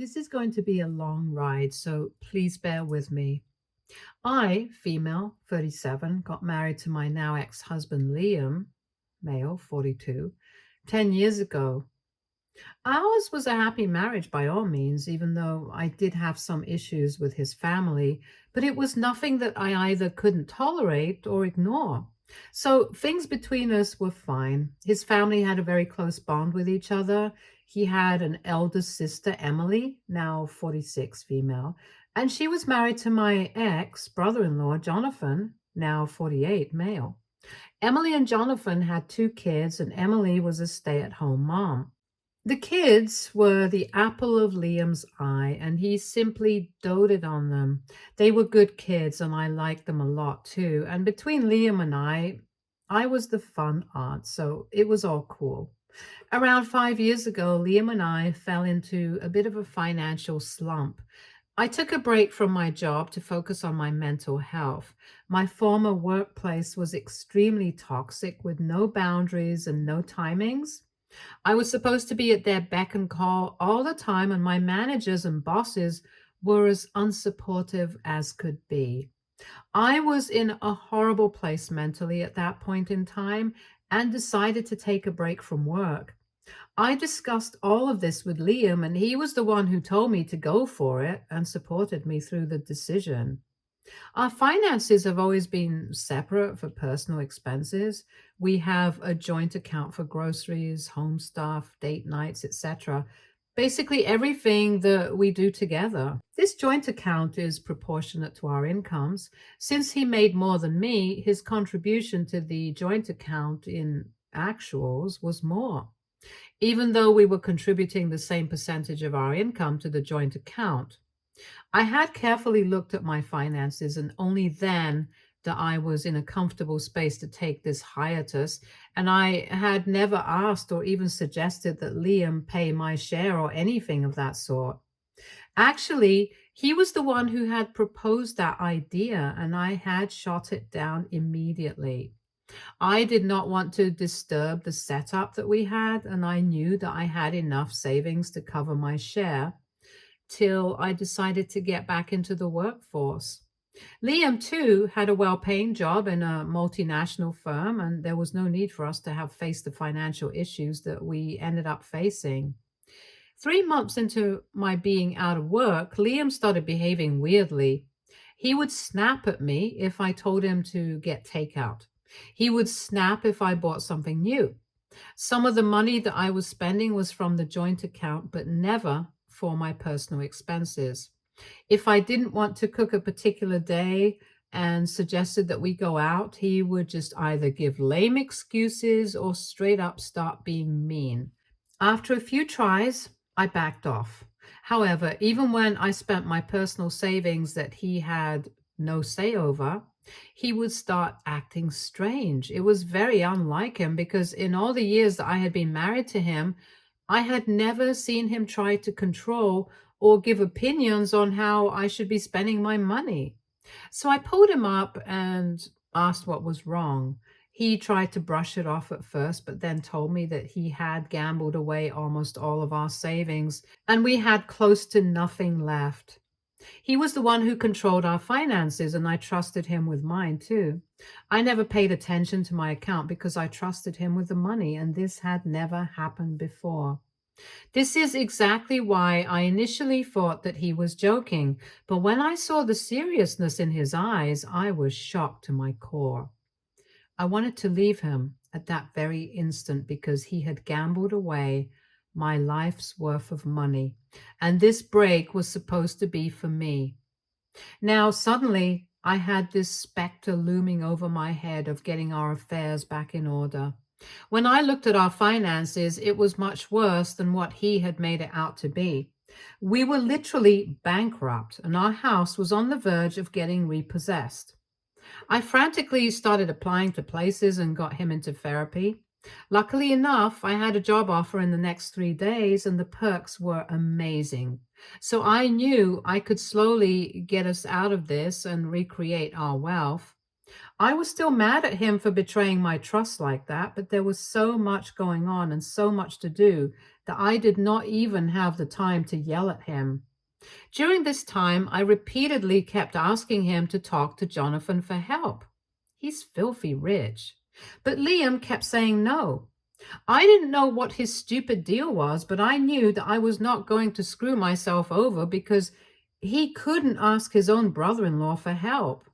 This is going to be a long ride, so please bear with me. I, female, 37, got married to my now ex-husband Liam, male, 42, 10 years ago. Ours was a happy marriage by all means, even though I did have some issues with his family, but it was nothing that I either couldn't tolerate or ignore. So things between us were fine. His family had a very close bond with each other. He had an elder sister, Emily, now 46, female, and she was married to my ex brother-in-law, Jonathan, now 48, male. Emily and Jonathan had two kids, and Emily was a stay-at-home mom. The kids were the apple of Liam's eye, and he simply doted on them. They were good kids, and I liked them a lot too. And between Liam and I was the fun aunt, so it was all cool. Around 5 years ago, Liam and I fell into a bit of a financial slump. I took a break from my job to focus on my mental health. My former workplace was extremely toxic with no boundaries and no timings. I was supposed to be at their beck and call all the time, and my managers and bosses were as unsupportive as could be. I was in a horrible place mentally at that point in time and decided to take a break from work. I discussed all of this with Liam, and he was the one who told me to go for it and supported me through the decision. Our finances have always been separate for personal expenses. We have a joint account for groceries, home stuff, date nights, etc. Basically, everything that we do together. This joint account is proportionate to our incomes. Since he made more than me, his contribution to the joint account in actuals was more. Even though we were contributing the same percentage of our income to the joint account, I had carefully looked at my finances, and only then that I was in a comfortable space to take this hiatus. And I had never asked or even suggested that Liam pay my share or anything of that sort. Actually, he was the one who had proposed that idea, and I had shot it down immediately. I did not want to disturb the setup that we had, and I knew that I had enough savings to cover my share till I decided to get back into the workforce. Liam, too, had a well paying job in a multinational firm, and there was no need for us to have faced the financial issues that we ended up facing. 3 months into my being out of work, Liam started behaving weirdly. He would snap at me if I told him to get takeout. He would snap if I bought something new. Some of the money that I was spending was from the joint account, but never for my personal expenses. If I didn't want to cook a particular day and suggested that we go out, he would just either give lame excuses or straight up start being mean. After a few tries, I backed off. However, even when I spent my personal savings that he had no say over, he would start acting strange. It was very unlike him because in all the years that I had been married to him, I had never seen him try to control or give opinions on how I should be spending my money. So I pulled him up and asked what was wrong. He tried to brush it off at first, but then told me that he had gambled away almost all of our savings and we had close to nothing left. He was the one who controlled our finances, and I trusted him with mine too. I never paid attention to my account because I trusted him with the money, and this had never happened before. This is exactly why I initially thought that he was joking, but when I saw the seriousness in his eyes, I was shocked to my core. I wanted to leave him at that very instant because he had gambled away my life's worth of money, and this break was supposed to be for me. Now, suddenly, I had this specter looming over my head of getting our affairs back in order. When I looked at our finances, it was much worse than what he had made it out to be. We were literally bankrupt, and our house was on the verge of getting repossessed. I frantically started applying to places and got him into therapy. Luckily enough, I had a job offer in the next 3 days, and the perks were amazing. So I knew I could slowly get us out of this and recreate our wealth. I was still mad at him for betraying my trust like that, but there was so much going on and so much to do that I did not even have the time to yell at him. During this time, I repeatedly kept asking him to talk to Jonathan for help. He's filthy rich. But Liam kept saying no. I didn't know what his stupid deal was, but I knew that I was not going to screw myself over because he couldn't ask his own brother-in-law for help.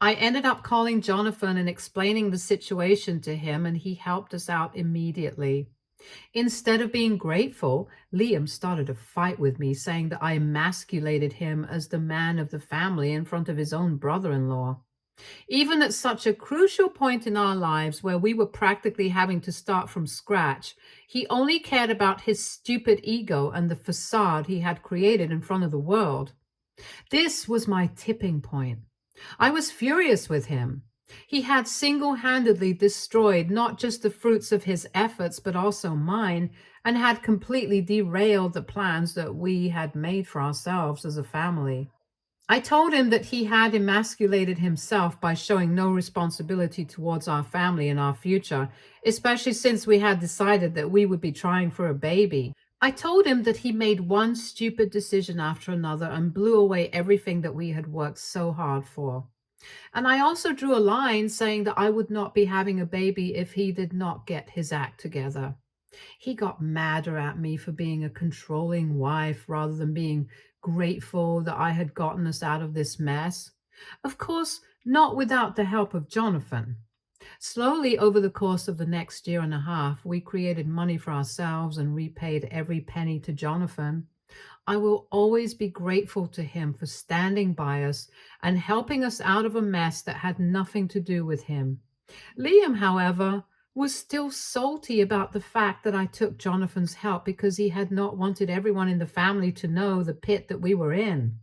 I ended up calling Jonathan and explaining the situation to him, and he helped us out immediately. Instead of being grateful, Liam started a fight with me, saying that I emasculated him as the man of the family in front of his own brother-in-law. Even at such a crucial point in our lives where we were practically having to start from scratch, he only cared about his stupid ego and the facade he had created in front of the world. This was my tipping point. I was furious with him. He had single-handedly destroyed not just the fruits of his efforts, but also mine, and had completely derailed the plans that we had made for ourselves as a family. I told him that he had emasculated himself by showing no responsibility towards our family and our future, especially since we had decided that we would be trying for a baby. I told him that he made one stupid decision after another and blew away everything that we had worked so hard for. And I also drew a line saying that I would not be having a baby if he did not get his act together. He got madder at me for being a controlling wife rather than being grateful that I had gotten us out of this mess. Of course, not without the help of Jonathan. Slowly, over the course of the next year and a half, we created money for ourselves and repaid every penny to Jonathan. I will always be grateful to him for standing by us and helping us out of a mess that had nothing to do with him. Liam, however, was still salty about the fact that I took Jonathan's help because he had not wanted everyone in the family to know the pit that we were in.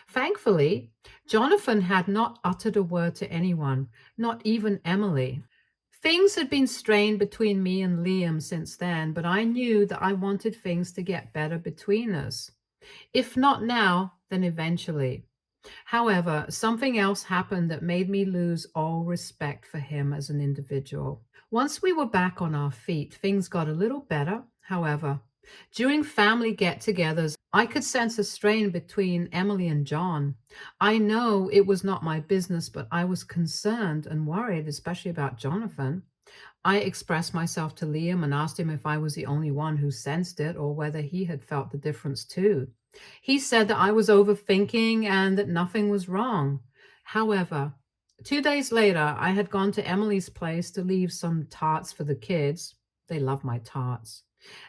Thankfully, Jonathan had not uttered a word to anyone, not even Emily. Things had been strained between me and Liam since then, but I knew that I wanted things to get better between us. If not now, then eventually. However, something else happened that made me lose all respect for him as an individual. Once we were back on our feet, things got a little better. However, during family get-togethers, I could sense a strain between Emily and John. I know it was not my business, but I was concerned and worried, especially about Jonathan. I expressed myself to Liam and asked him if I was the only one who sensed it or whether he had felt the difference too. He said that I was overthinking and that nothing was wrong. However, 2 days later, I had gone to Emily's place to leave some tarts for the kids. They love my tarts.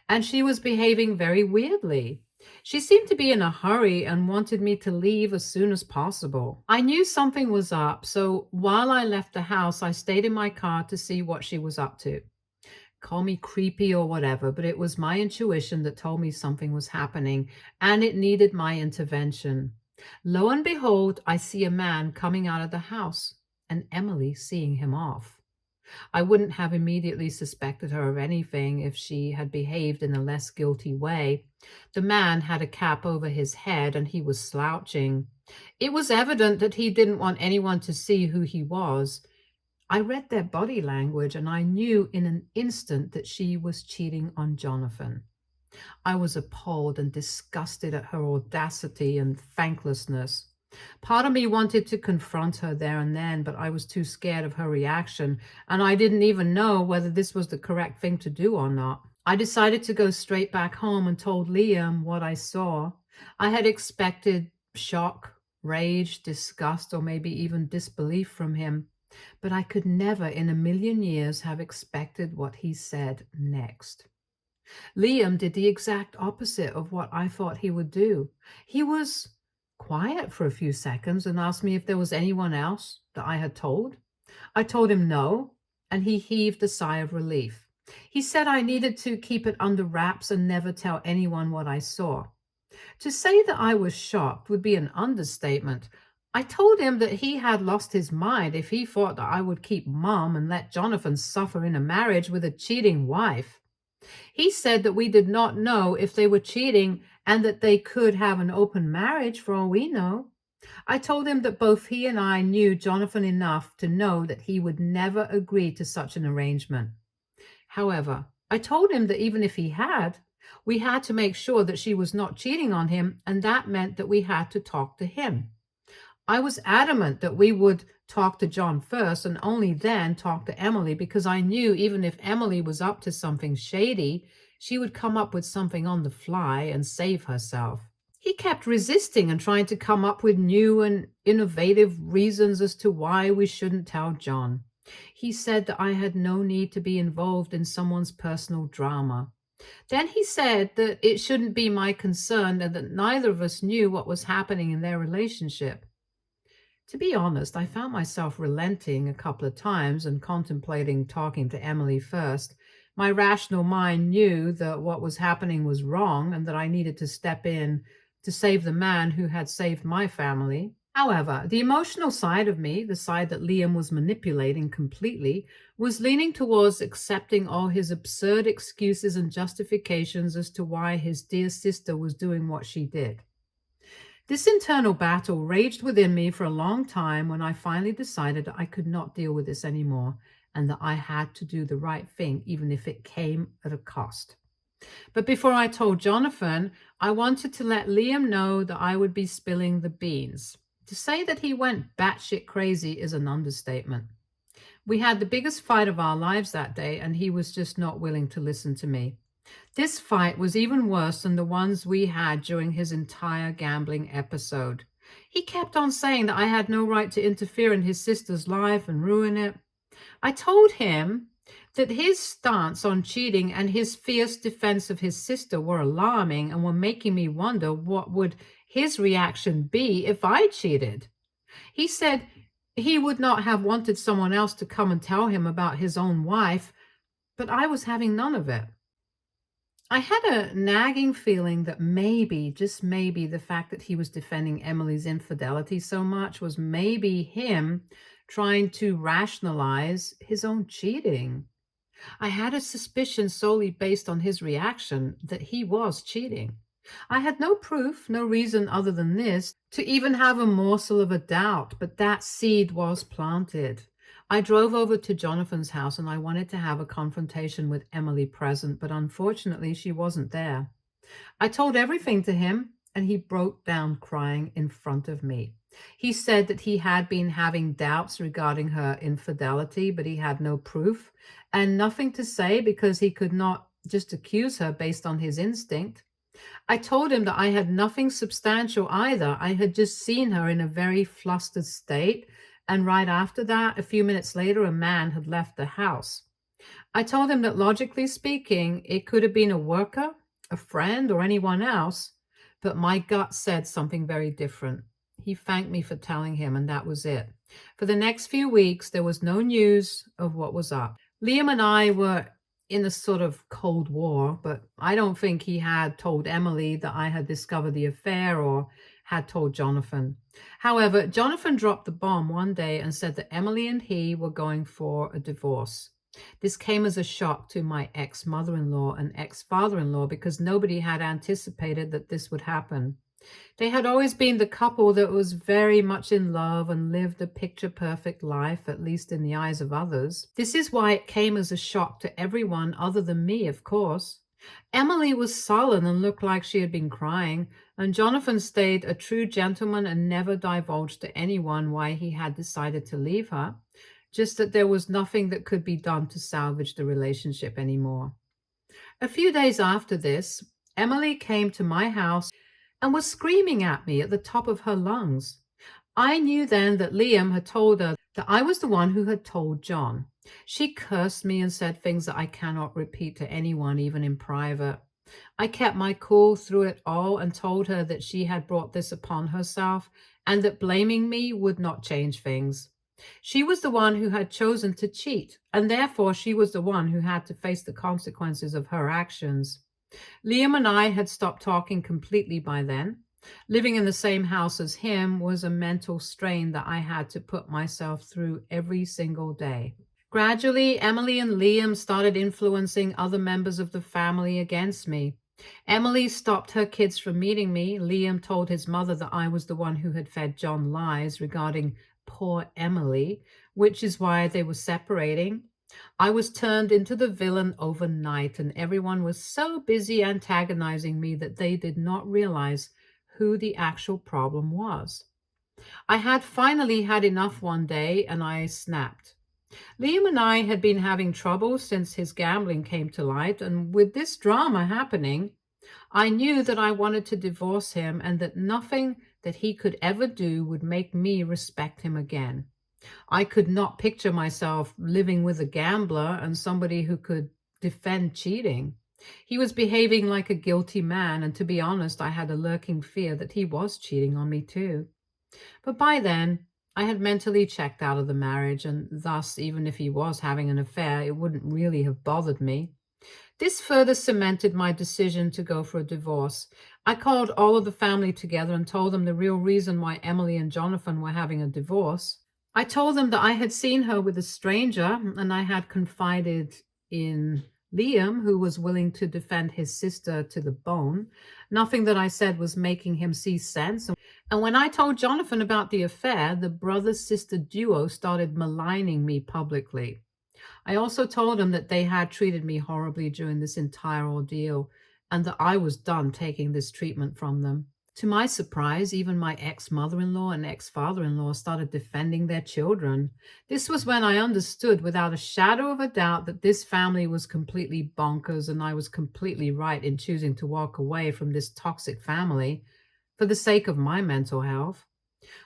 And she was behaving very weirdly. She seemed to be in a hurry and wanted me to leave as soon as possible. I knew something was up, so while I left the house, I stayed in my car to see what she was up to. Call me creepy or whatever, but it was my intuition that told me something was happening and it needed my intervention. Lo and behold, I see a man coming out of the house and Emily seeing him off. I wouldn't have immediately suspected her of anything if she had behaved in a less guilty way. The man had a cap over his head and he was slouching. It was evident that he didn't want anyone to see who he was. I read their body language and I knew in an instant that she was cheating on Jonathan. I was appalled and disgusted at her audacity and thanklessness. Part of me wanted to confront her there and then, but I was too scared of her reaction, and I didn't even know whether this was the correct thing to do or not. I decided to go straight back home and told Liam what I saw. I had expected shock, rage, disgust, or maybe even disbelief from him, but I could never in a million years have expected what he said next. Liam did the exact opposite of what I thought he would do. He was quiet for a few seconds and asked me if there was anyone else that I had told. I told him no, and he heaved a sigh of relief. He said I needed to keep it under wraps and never tell anyone what I saw. To say that I was shocked would be an understatement. I told him that he had lost his mind if he thought that I would keep mum and let Jonathan suffer in a marriage with a cheating wife. He said that we did not know if they were cheating and that they could have an open marriage for all we know. I told him that both he and I knew Jonathan enough to know that he would never agree to such an arrangement. However, I told him that even if he had, we had to make sure that she was not cheating on him, and that meant that we had to talk to him. I was adamant that we would talk to John first and only then talk to Emily, because I knew even if Emily was up to something shady, she would come up with something on the fly and save herself. He kept resisting and trying to come up with new and innovative reasons as to why we shouldn't tell John. He said that I had no need to be involved in someone's personal drama. Then he said that it shouldn't be my concern and that neither of us knew what was happening in their relationship. To be honest, I found myself relenting a couple of times and contemplating talking to Emily first. My rational mind knew that what was happening was wrong and that I needed to step in to save the man who had saved my family. However, the emotional side of me, the side that Liam was manipulating completely, was leaning towards accepting all his absurd excuses and justifications as to why his dear sister was doing what she did. This internal battle raged within me for a long time when I finally decided I could not deal with this anymore and that I had to do the right thing, even if it came at a cost. But before I told Jonathan, I wanted to let Liam know that I would be spilling the beans. To say that he went batshit crazy is an understatement. We had the biggest fight of our lives that day, and he was just not willing to listen to me. This fight was even worse than the ones we had during his entire gambling episode. He kept on saying that I had no right to interfere in his sister's life and ruin it. I told him that his stance on cheating and his fierce defense of his sister were alarming and were making me wonder what would his reaction be if I cheated. He said he would not have wanted someone else to come and tell him about his own wife, but I was having none of it. I had a nagging feeling that maybe, just maybe, the fact that he was defending Emily's infidelity so much was maybe him trying to rationalize his own cheating. I had a suspicion solely based on his reaction that he was cheating. I had no proof, no reason other than this to even have a morsel of a doubt, but that seed was planted. I drove over to Jonathan's house and I wanted to have a confrontation with Emily present, but unfortunately she wasn't there. I told everything to him and he broke down crying in front of me. He said that he had been having doubts regarding her infidelity, but he had no proof and nothing to say because he could not just accuse her based on his instinct. I told him that I had nothing substantial either. I had just seen her in a very flustered state, and right after that, a few minutes later, a man had left the house. I told him that logically speaking, it could have been a worker, a friend, or anyone else, but my gut said something very different. He thanked me for telling him, and that was it. For the next few weeks, there was no news of what was up. Liam and I were in a sort of cold war, but I don't think he had told Emily that I had discovered the affair or had told Jonathan. However, Jonathan dropped the bomb one day and said that Emily and he were going for a divorce. This came as a shock to my ex-mother-in-law and ex-father-in-law because nobody had anticipated that this would happen. They had always been the couple that was very much in love and lived a picture-perfect life, at least in the eyes of others. This is why it came as a shock to everyone other than me, of course. Emily was sullen and looked like she had been crying, and Jonathan stayed a true gentleman and never divulged to anyone why he had decided to leave her, just that there was nothing that could be done to salvage the relationship anymore. A few days after this, Emily came to my house and was screaming at me at the top of her lungs. I knew then that Liam had told her that I was the one who had told John. She cursed me and said things that I cannot repeat to anyone, even in private. I kept my cool through it all and told her that she had brought this upon herself and that blaming me would not change things. She was the one who had chosen to cheat, and therefore she was the one who had to face the consequences of her actions. Liam and I had stopped talking completely by then. Living in the same house as him was a mental strain that I had to put myself through every single day. Gradually, Emily and Liam started influencing other members of the family against me. Emily stopped her kids from meeting me. Liam told his mother that I was the one who had fed John lies regarding poor Emily, which is why they were separating. I was turned into the villain overnight, and everyone was so busy antagonizing me that they did not realize who the actual problem was. I had finally had enough one day, and I snapped. Liam and I had been having trouble since his gambling came to light, and with this drama happening, I knew that I wanted to divorce him and that nothing that he could ever do would make me respect him again. I could not picture myself living with a gambler and somebody who could defend cheating. He was behaving like a guilty man, and to be honest, I had a lurking fear that he was cheating on me too. But by then, I had mentally checked out of the marriage, and thus, even if he was having an affair, it wouldn't really have bothered me. This further cemented my decision to go for a divorce. I called all of the family together and told them the real reason why Emily and Jonathan were having a divorce. I told them that I had seen her with a stranger, and I had confided in Liam, who was willing to defend his sister to the bone. Nothing that I said was making him see sense. And when I told Jonathan about the affair, the brother-sister duo started maligning me publicly. I also told him that they had treated me horribly during this entire ordeal and that I was done taking this treatment from them. To my surprise, even my ex-mother-in-law and ex-father-in-law started defending their children. This was when I understood without a shadow of a doubt that this family was completely bonkers, and I was completely right in choosing to walk away from this toxic family for the sake of my mental health.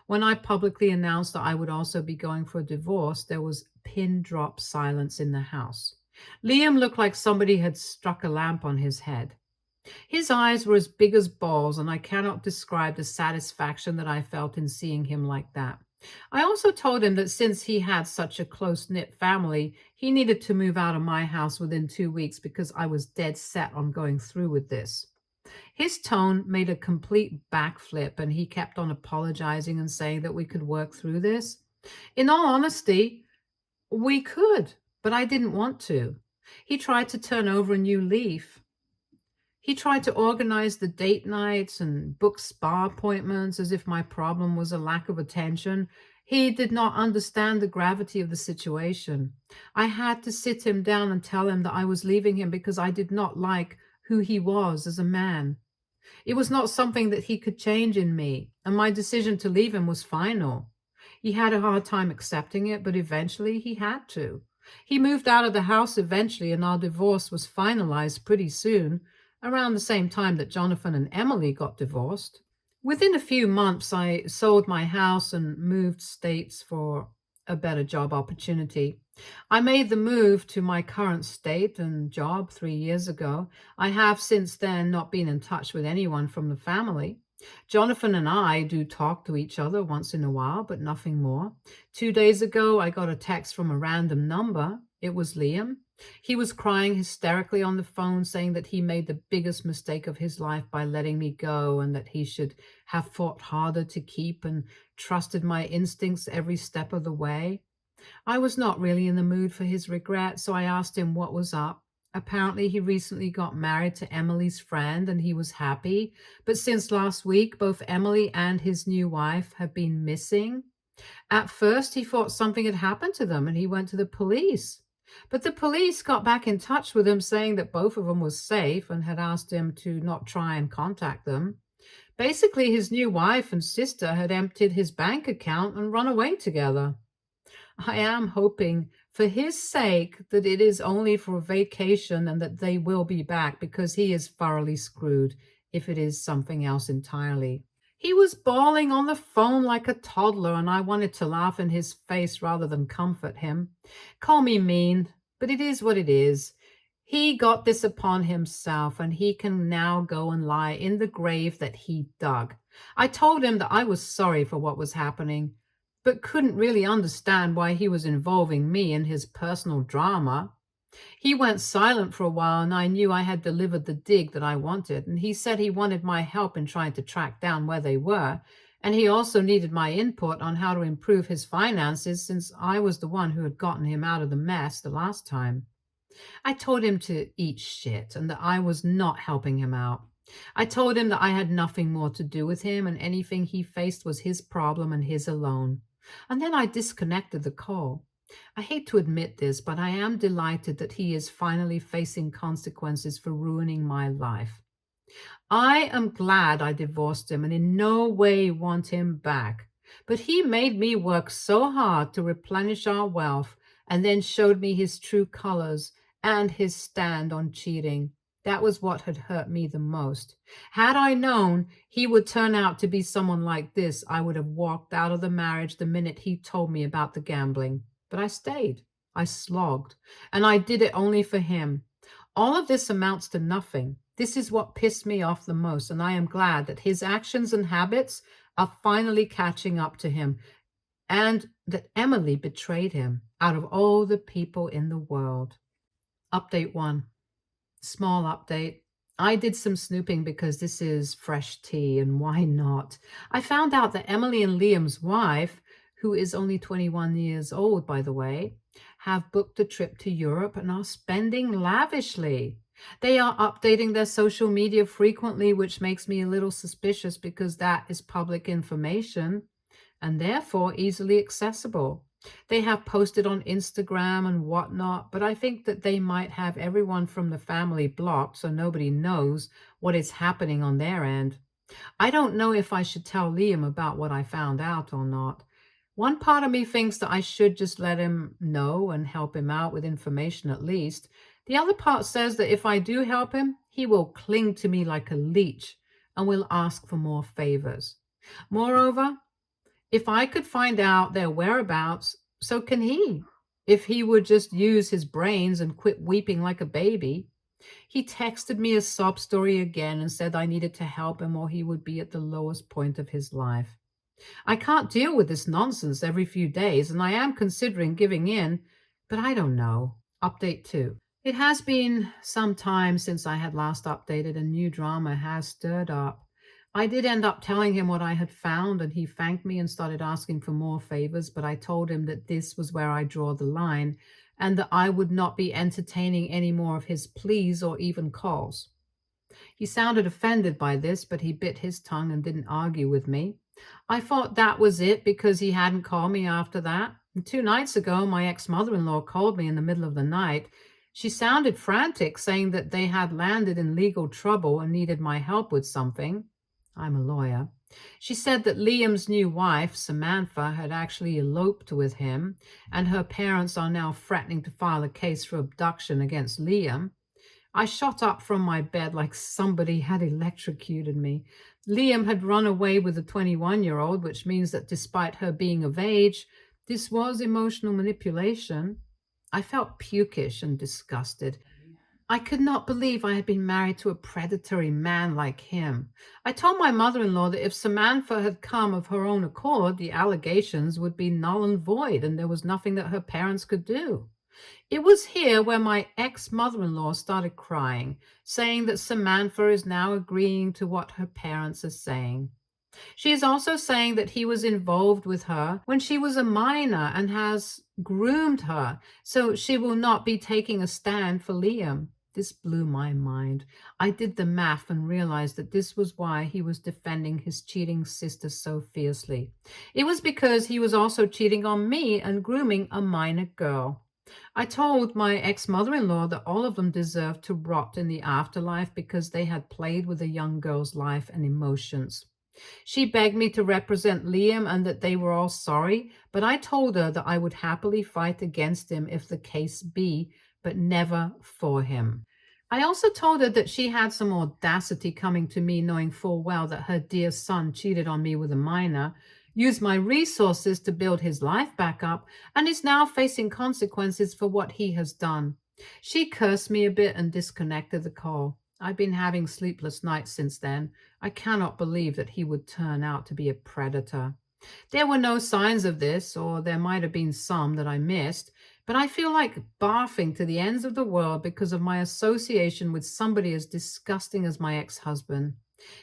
When I publicly announced that I would also be going for a divorce, there was pin drop silence in the house. Liam looked like somebody had struck a lamp on his head. His eyes were as big as balls, and I cannot describe the satisfaction that I felt in seeing him like that. I also told him that since he had such a close-knit family, he needed to move out of my house within 2 weeks because I was dead set on going through with this. His tone made a complete backflip, and he kept on apologizing and saying that we could work through this. In all honesty, we could, but I didn't want to. He tried to turn over a new leaf. He tried to organize the date nights and book spa appointments as if my problem was a lack of attention. He did not understand the gravity of the situation. I had to sit him down and tell him that I was leaving him because I did not like who he was as a man. It was not something that he could change in me, and my decision to leave him was final. He had a hard time accepting it, but eventually he had to. He moved out of the house eventually, and our divorce was finalized pretty soon, around the same time that Jonathan and Emily got divorced. Within a few months, I sold my house and moved states for a better job opportunity. I made the move to my current state and job 3 years ago. I have since then not been in touch with anyone from the family. Jonathan and I do talk to each other once in a while, but nothing more. 2 days ago, I got a text from a random number. It was Liam. He was crying hysterically on the phone, saying that he made the biggest mistake of his life by letting me go, and that he should have fought harder to keep and trusted my instincts every step of the way. I was not really in the mood for his regret, so I asked him what was up. Apparently, he recently got married to Emily's friend and he was happy, but since last week, both Emily and his new wife have been missing. At first, he thought something had happened to them and he went to the police. But the police got back in touch with him saying that both of them was safe and had asked him to not try and contact them. Basically, his new wife and sister had emptied his bank account and run away together. I am hoping for his sake that it is only for a vacation and that they will be back, because he is thoroughly screwed if it is something else entirely. He was bawling on the phone like a toddler, and I wanted to laugh in his face rather than comfort him. Call me mean, but it is what it is. He got this upon himself, and he can now go and lie in the grave that he dug. I told him that I was sorry for what was happening, but couldn't really understand why he was involving me in his personal drama. He went silent for a while, and I knew I had delivered the dig that I wanted, and he said he wanted my help in trying to track down where they were, and he also needed my input on how to improve his finances since I was the one who had gotten him out of the mess the last time. I told him to eat shit and that I was not helping him out. I told him that I had nothing more to do with him and anything he faced was his problem and his alone. And then I disconnected the call. I hate to admit this, but I am delighted that he is finally facing consequences for ruining my life. I am glad I divorced him and in no way want him back. But he made me work so hard to replenish our wealth and then showed me his true colors and his stand on cheating. That was what had hurt me the most. Had I known he would turn out to be someone like this, I would have walked out of the marriage the minute he told me about the gambling. But I stayed. I slogged. And I did it only for him. All of this amounts to nothing. This is what pissed me off the most, and I am glad that his actions and habits are finally catching up to him, and that Emily betrayed him out of all the people in the world. Update 1. Small update. I did some snooping because this is fresh tea, and why not? I found out that Emily and Liam's wife, who is only 21 years old, by the way, have booked a trip to Europe and are spending lavishly. They are updating their social media frequently, which makes me a little suspicious because that is public information and therefore easily accessible. They have posted on Instagram and whatnot, but I think that they might have everyone from the family blocked so nobody knows what is happening on their end. I don't know if I should tell Liam about what I found out or not. One part of me thinks that I should just let him know and help him out with information at least. The other part says that if I do help him, he will cling to me like a leech and will ask for more favors. Moreover, if I could find out their whereabouts, so can he. If he would just use his brains and quit weeping like a baby. He texted me a sob story again and said I needed to help him or he would be at the lowest point of his life. I can't deal with this nonsense every few days, and I am considering giving in, but I don't know. Update 2. It has been some time since I had last updated, and new drama has stirred up. I did end up telling him what I had found, and he thanked me and started asking for more favors, but I told him that this was where I draw the line, and that I would not be entertaining any more of his pleas or even calls. He sounded offended by this, but he bit his tongue and didn't argue with me. I thought that was it because he hadn't called me after that. And 2 nights ago, my ex-mother-in-law called me in the middle of the night. She sounded frantic, saying that they had landed in legal trouble and needed my help with something. I'm a lawyer. She said that Liam's new wife, Samantha, had actually eloped with him, and her parents are now threatening to file a case for abduction against Liam. I shot up from my bed like somebody had electrocuted me. Liam had run away with a 21-year-old, which means that despite her being of age, this was emotional manipulation. I felt pukish and disgusted. I could not believe I had been married to a predatory man like him. I told my mother-in-law that if Samantha had come of her own accord, the allegations would be null and void, and there was nothing that her parents could do. It was here where my ex-mother-in-law started crying, saying that Samantha is now agreeing to what her parents are saying. She is also saying that he was involved with her when she was a minor and has groomed her, so she will not be taking a stand for Liam. This blew my mind. I did the math and realized that this was why he was defending his cheating sister so fiercely. It was because he was also cheating on me and grooming a minor girl. I told my ex-mother-in-law that all of them deserved to rot in the afterlife because they had played with a young girl's life and emotions. She begged me to represent Liam and that they were all sorry, but I told her that I would happily fight against him if the case be, but never for him. I also told her that she had some audacity coming to me knowing full well that her dear son cheated on me with a minor, used my resources to build his life back up, and is now facing consequences for what he has done. She cursed me a bit and disconnected the call. I've been having sleepless nights since then. I cannot believe that he would turn out to be a predator. There were no signs of this, or there might have been some that I missed, but I feel like barfing to the ends of the world because of my association with somebody as disgusting as my ex-husband.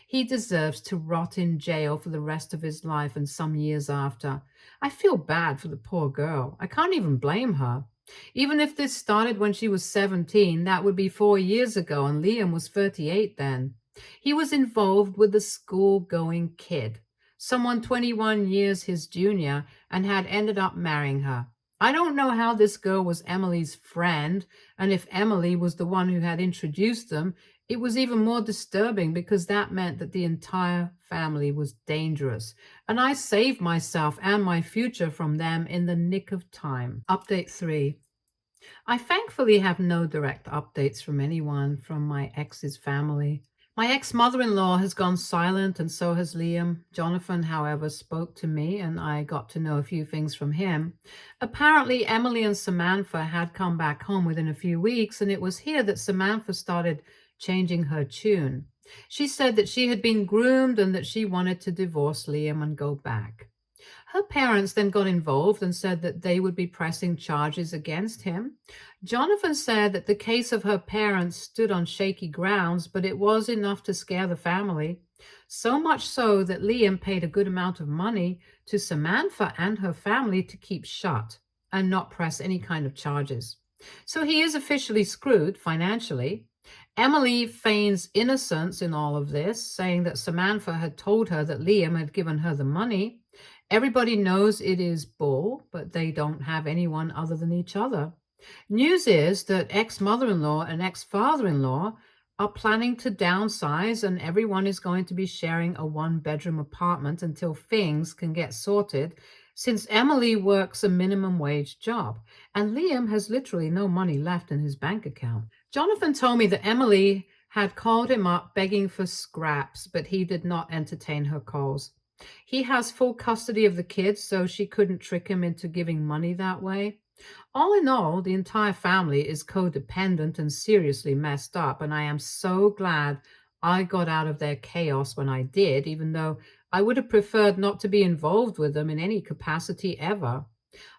He deserves to rot in jail for the rest of his life and some years after. I feel bad for the poor girl. I can't even blame her. Even if this started when she was 17, that would be 4 years ago, and Liam was 38 then. He was involved with a school-going kid, someone 21 years his junior, and had ended up marrying her. I don't know how this girl was Emily's friend, and if Emily was the one who had introduced them, it was even more disturbing because that meant that the entire family was dangerous. And I saved myself and my future from them in the nick of time. Update 3. I thankfully have no direct updates from anyone from my ex's family. My ex-mother-in-law has gone silent, and so has Liam. Jonathan, however, spoke to me, and I got to know a few things from him. Apparently, Emily and Samantha had come back home within a few weeks, and it was here that Samantha started changing her tune. She said that she had been groomed and that she wanted to divorce Liam and go back. Her parents then got involved and said that they would be pressing charges against him. Jonathan said that the case of her parents stood on shaky grounds, but it was enough to scare the family. So much so that Liam paid a good amount of money to Samantha and her family to keep shut and not press any kind of charges. So he is officially screwed financially. Emily feigns innocence in all of this, saying that Samantha had told her that Liam had given her the money. Everybody knows it is bull, but they don't have anyone other than each other. News is that ex-mother-in-law and ex-father-in-law are planning to downsize, and everyone is going to be sharing a one-bedroom apartment until things can get sorted, since Emily works a minimum wage job, and Liam has literally no money left in his bank account. Jonathan told me that Emily had called him up begging for scraps, but he did not entertain her calls. He has full custody of the kids, so she couldn't trick him into giving money that way. All in all, the entire family is codependent and seriously messed up, and I am so glad I got out of their chaos when I did, even though I would have preferred not to be involved with them in any capacity ever.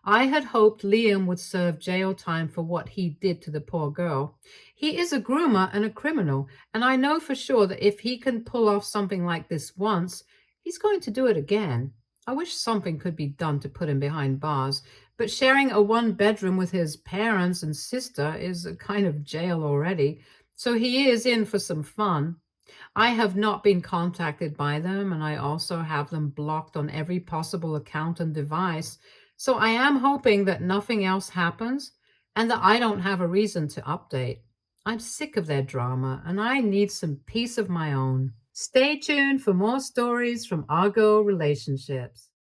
I had hoped Liam would serve jail time for what he did to the poor girl. He is a groomer and a criminal, and I know for sure that if he can pull off something like this once, he's going to do it again. I wish something could be done to put him behind bars, but sharing a one-bedroom with his parents and sister is a kind of jail already, so he is in for some fun. I have not been contacted by them, and I also have them blocked on every possible account and device. So I am hoping that nothing else happens and that I don't have a reason to update. I'm sick of their drama and I need some peace of my own. Stay tuned for more stories from Argo Relationships.